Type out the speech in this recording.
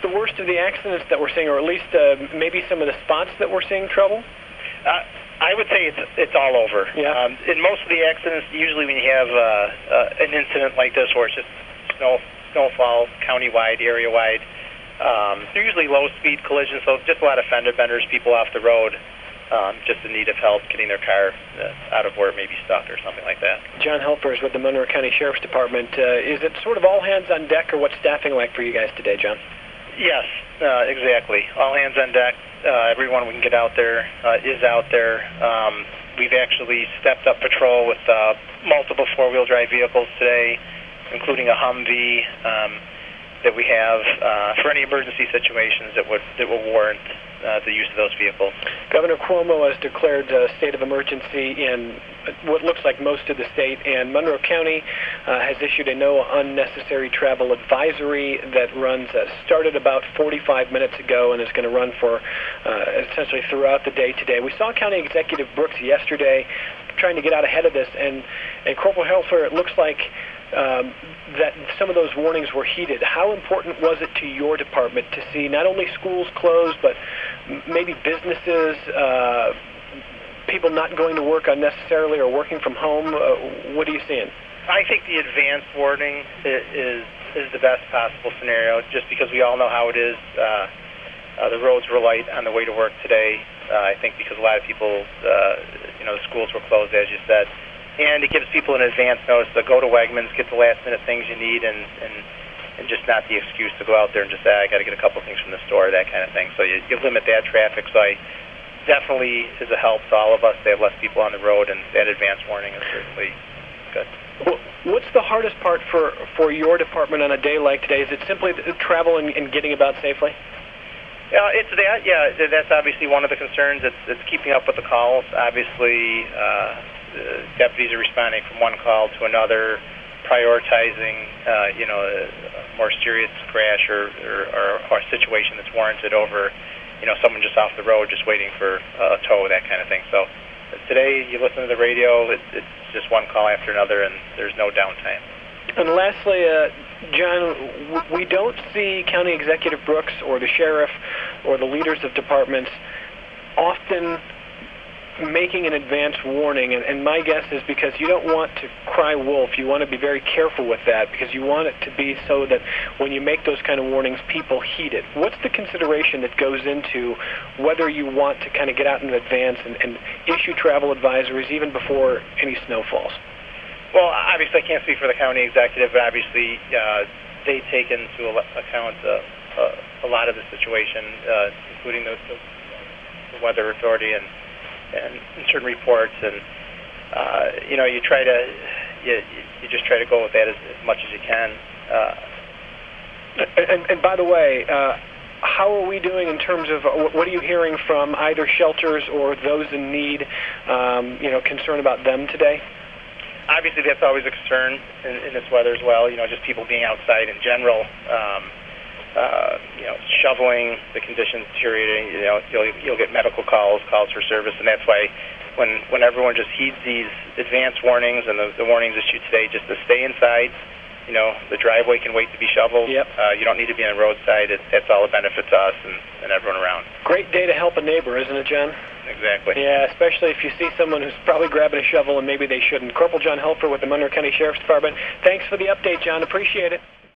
the worst of the accidents that we're seeing, or at least maybe some of the spots that we're seeing trouble? I would say it's all over. Yeah. In most of the accidents, usually when you have an incident like this where it's just snowfall, county-wide, area-wide, they're usually low-speed collisions, so just a lot of fender benders, people off the road, just in need of help getting their car out of where it may be stuck or something like that. John Helfer is with the Monroe County Sheriff's Department. Is it sort of all hands on deck, or what's staffing like for you guys today, John? Yes, exactly. All hands on deck. Everyone we can get out there is out there. We've actually stepped up patrol with multiple four-wheel drive vehicles today, including a Humvee that we have for any emergency situations that will warrant the use of those vehicles. Governor Cuomo has declared a state of emergency in what looks like most of the state, and Monroe County has issued a no unnecessary travel advisory that started about 45 minutes ago and is going to run for essentially throughout the day today. We saw County Executive Brooks yesterday trying to get out ahead of this, and Corporal Helfer, it looks like that some of those warnings were heeded. How important was it to your department to see not only schools closed, but maybe businesses, people not going to work unnecessarily or working from home? What are you seeing? I think the advance warning is the best possible scenario, just because we all know how it is. The roads were light on the way to work today. I think because a lot of people, the schools were closed, as you said. And it gives people an advance notice to go to Wegmans, get the last-minute things you need, and just not the excuse to go out there and just say, I got to get a couple things from the store, that kind of thing. So you limit that traffic. So definitely is a help to all of us to have less people on the road, and that advance warning is certainly good. What's the hardest part for your department on a day like today? Is it simply travel and getting about safely? It's that. Yeah, that's obviously one of the concerns. It's keeping up with the calls. Obviously, deputies are responding from one call to another, prioritizing, a more serious crash or a situation that's warranted over, someone just off the road just waiting for a tow, that kind of thing. So today, you listen to the radio, it's just one call after another, and there's no downtime. And lastly, John, we don't see County Executive Brooks or the sheriff or the leaders of departments often making an advance warning, and my guess is because you don't want to cry wolf. You want to be very careful with that, because you want it to be so that when you make those kind of warnings, people heed it. What's the consideration that goes into whether you want to kind of get out in advance and issue travel advisories even before any snow falls? Well, obviously I can't speak for the county executive, but obviously they take into account a lot of the situation, including the weather authority and certain reports, and you try to you just try to go with that as much as you can. And by the way, how are we doing in terms of what are you hearing from either shelters or those in need? Concern about them today? Obviously, that's always a concern in this weather as well. Just people being outside in general. Shoveling, the conditions deteriorating, you'll get medical calls for service, and that's why when everyone just heeds these advance warnings and the warnings issued today, just to stay inside, the driveway can wait to be shoveled. Yep. You don't need to be on the roadside. That's all a benefit to us and everyone around. Great day to help a neighbor, isn't it, John? Exactly. Yeah, especially if you see someone who's probably grabbing a shovel and maybe they shouldn't. Corporal John Helfer with the Monroe County Sheriff's Department. Thanks for the update, John. Appreciate it.